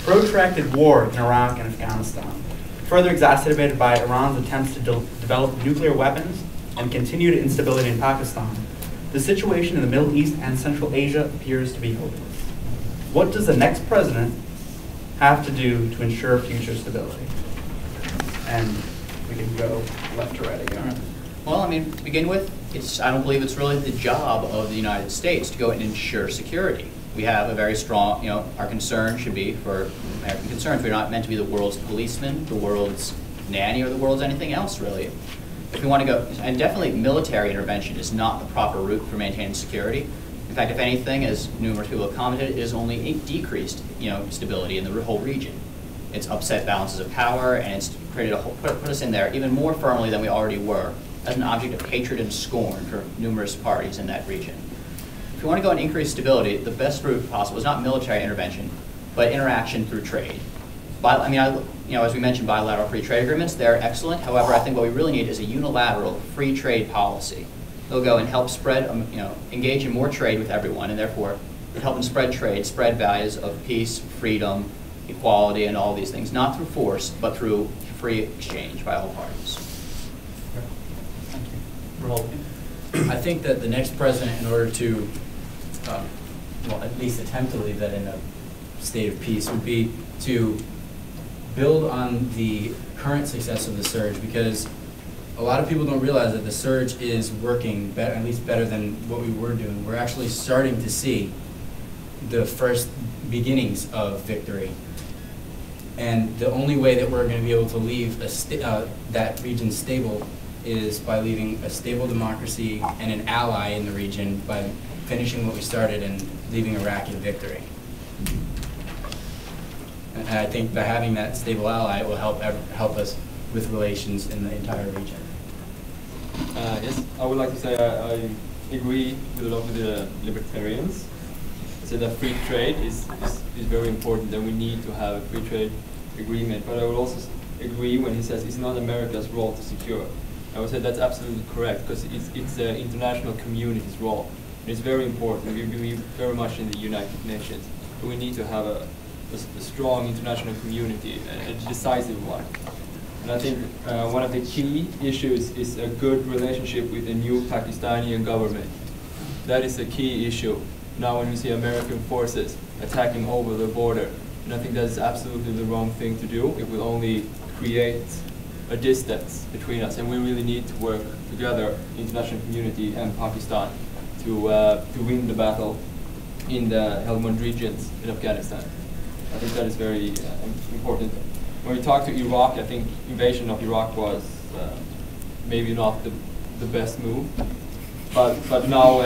protracted war in Iraq and Afghanistan, further exacerbated by Iran's attempts to develop nuclear weapons and continued instability in Pakistan, the situation in the Middle East and Central Asia appears to be hopeless. What does the next president have to do to ensure future stability? And we can go left to right again. Well, I mean, to begin with, I don't believe it's really the job of the United States to go and ensure security. We have a very strong, our concern should be for American concerns. We're not meant to be the world's policeman, the world's nanny, or the world's anything else, really. If we want to go, and definitely military intervention is not the proper route for maintaining security. In fact, if anything, as numerous people have commented, it has only decreased, stability in the whole region. It's upset balances of power, and it's created put us in there even more firmly than we already were, as an object of hatred and scorn for numerous parties in that region. If you want to go and increase stability, the best route possible is not military intervention, but interaction through trade. As we mentioned, bilateral free trade agreements, they're excellent. However, I think what we really need is a unilateral free trade policy. They'll go and help spread, engage in more trade with everyone, and therefore help them spread trade, spread values of peace, freedom, equality, and all these things, not through force, but through free exchange by all parties. Thank you. Well, I think that the next president, in order to, at least attempt to leave that in a state of peace, would be to build on the current success of the surge, because a lot of people don't realize that the surge is working better, at least better than what we were doing. We're actually starting to see the first beginnings of victory. And the only way that we're going to be able to leave that region stable is by leaving a stable democracy and an ally in the region by finishing what we started and leaving Iraq in victory. And I think by having that stable ally, it will help us with relations in the entire region. Yes, I would like to say I agree with a lot of the libertarians. I say that free trade is very important, and we need to have a free trade agreement. But I would also agree when he says it's not America's role to secure. I would say that's absolutely correct, because it's the international community's role. And it's very important. We believe very much in the United Nations. But we need to have a strong international community, a decisive one. And I think one of the key issues is a good relationship with the new Pakistani government. That is a key issue. Now when we see American forces attacking over the border, and I think that is absolutely the wrong thing to do. It will only create a distance between us, and we really need to work together, international community and Pakistan, to win the battle in the Helmand regions in Afghanistan. I think that is very important. When we talk to Iraq, I think invasion of Iraq was maybe not the best move, but now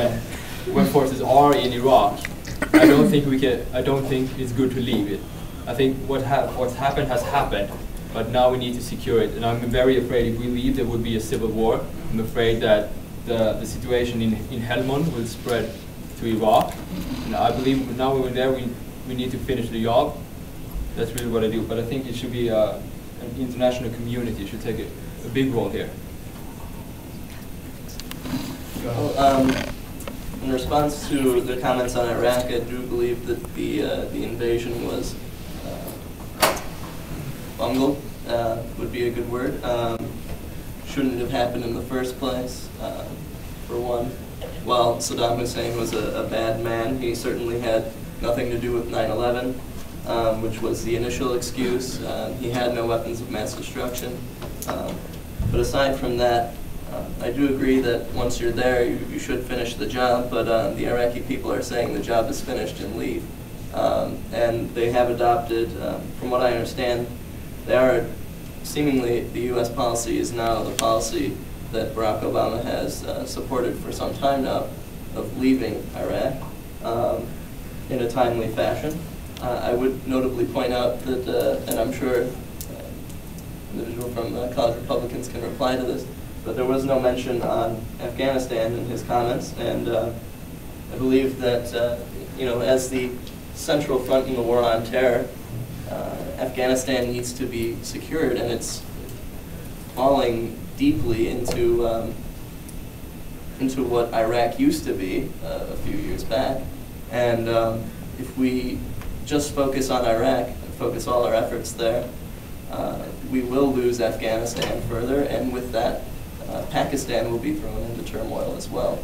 when forces are in Iraq, I don't think it's good to leave it. I think what's happened has happened, but now we need to secure it. And I'm very afraid if we leave, there would be a civil war. I'm afraid that the situation in Helmand will spread to Iraq. And I believe now when we're there, we need to finish the job. That's really what I do. But I think it should be an international community should take a big role here. Well, in response to the comments on Iraq, I do believe that the invasion was bungled, would be a good word. Shouldn't have happened in the first place, for one. While Saddam Hussein was a bad man, he certainly had nothing to do with 9/11, which was the initial excuse. He had no weapons of mass destruction. But aside from that, I do agree that once you're there, you should finish the job, but the Iraqi people are saying the job is finished and leave. And they have adopted, from what I understand, they are seemingly, the U.S. policy is now the policy that Barack Obama has supported for some time now, of leaving Iraq in a timely fashion. I would notably point out that, and I'm sure an individual from College Republicans can reply to this, but there was no mention on Afghanistan in his comments, and I believe that, as the central front in the war on terror, Afghanistan needs to be secured, and it's falling deeply into what Iraq used to be a few years back. And if we just focus on Iraq and focus all our efforts there, we will lose Afghanistan further, and with that, Pakistan will be thrown into turmoil as well.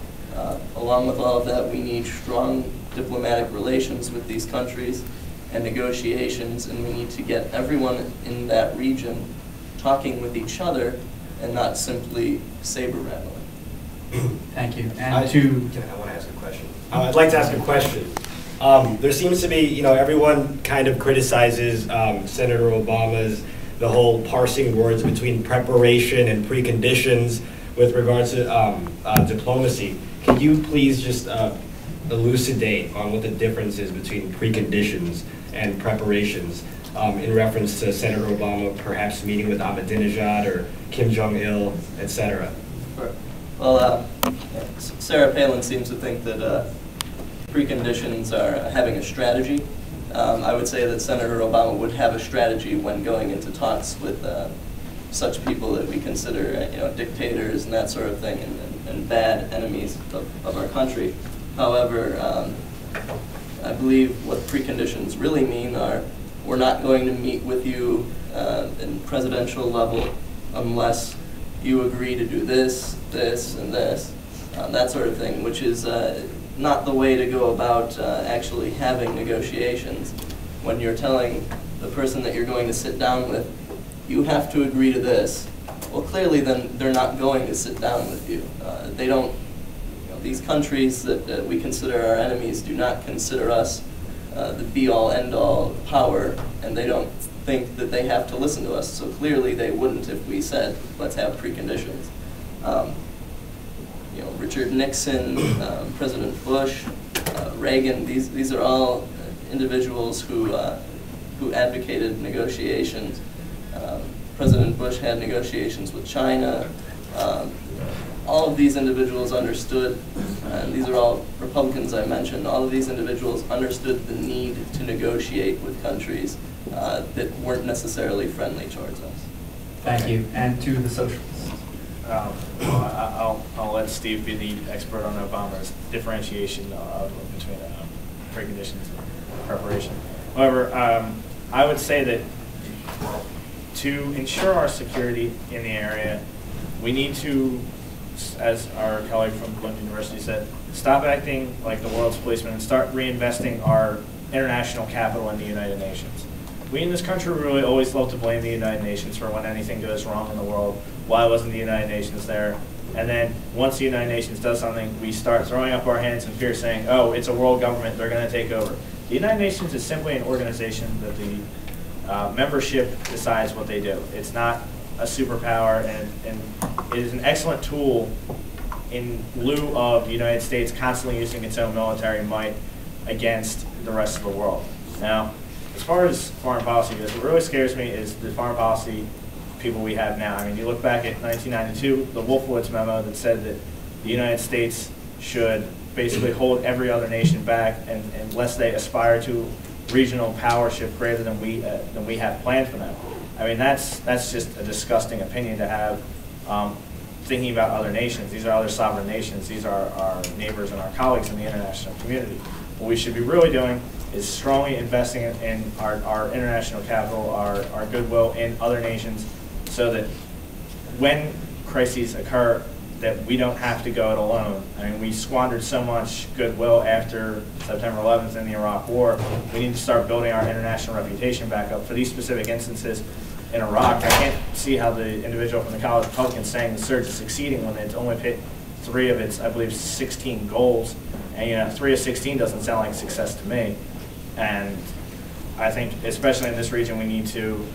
Along with all of that, we need strong diplomatic relations with these countries and negotiations, and we need to get everyone in that region talking with each other and not simply saber-rattling. Thank you. And I want to ask a question. I'd like to ask a question. There seems to be, everyone kind of criticizes Senator Obama's, the whole parsing words between preparation and preconditions with regards to diplomacy. Can you please just elucidate on what the difference is between preconditions and preparations in reference to Senator Obama perhaps meeting with Ahmadinejad or Kim Jong-il, etc.? Sure. Well, Sarah Palin seems to think that preconditions are having a strategy. I would say that Senator Obama would have a strategy when going into talks with such people that we consider dictators and that sort of thing, and bad enemies of our country. However, I believe what preconditions really mean are, we're not going to meet with you in presidential level unless you agree to do this, this, and this, that sort of thing, which is not the way to go about actually having negotiations. When you're telling the person that you're going to sit down with, you have to agree to this, well, clearly then they're not going to sit down with you. They don't, these countries that we consider our enemies do not consider us the be-all, end-all power, and they don't think that they have to listen to us. So clearly they wouldn't if we said, let's have preconditions. Richard Nixon, President Bush, Reagan, these are all individuals who advocated negotiations. President Bush had negotiations with China. All of these individuals understood, and these are all Republicans I mentioned, all of these individuals understood the need to negotiate with countries that weren't necessarily friendly towards us. Thank you. And to the Socialists. I'll let Steve be the expert on Obama's differentiation between preconditions and preparation. However, I would say that to ensure our security in the area, we need to, as our colleague from Lund University said, stop acting like the world's policeman and start reinvesting our international capital in the United Nations. We in this country really always love to blame the United Nations for when anything goes wrong in the world. Why wasn't the United Nations there? And then once the United Nations does something, we start throwing up our hands in fear saying, oh, it's a world government, they're going to take over. The United Nations is simply an organization that the membership decides what they do. It's not a superpower, and it is an excellent tool in lieu of the United States constantly using its own military might against the rest of the world. Now, as far as foreign policy goes, what really scares me is the foreign policy people we have now. I mean, you look back at 1992, the Wolfowitz memo that said that the United States should basically hold every other nation back, and unless they aspire to regional powership greater than we have planned for them. I mean, that's just a disgusting opinion to have, thinking about other nations. These are other sovereign nations. These are our neighbors and our colleagues in the international community. What we should be really doing is strongly investing in our international capital, our goodwill in other nations, so that when crises occur, that we don't have to go it alone. I mean, we squandered so much goodwill after September 11th and the Iraq War. We need to start building our international reputation back up. For these specific instances in Iraq, I can't see how the individual from the College Republican is saying the surge is succeeding when it's only hit 3 of its, I believe, 16 goals. And 3 of 16 doesn't sound like success to me. And I think, especially in this region, we need to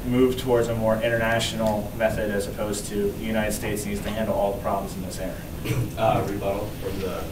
move towards a more international method as opposed to the United States needs to handle all the problems in this area. Rebuttal from the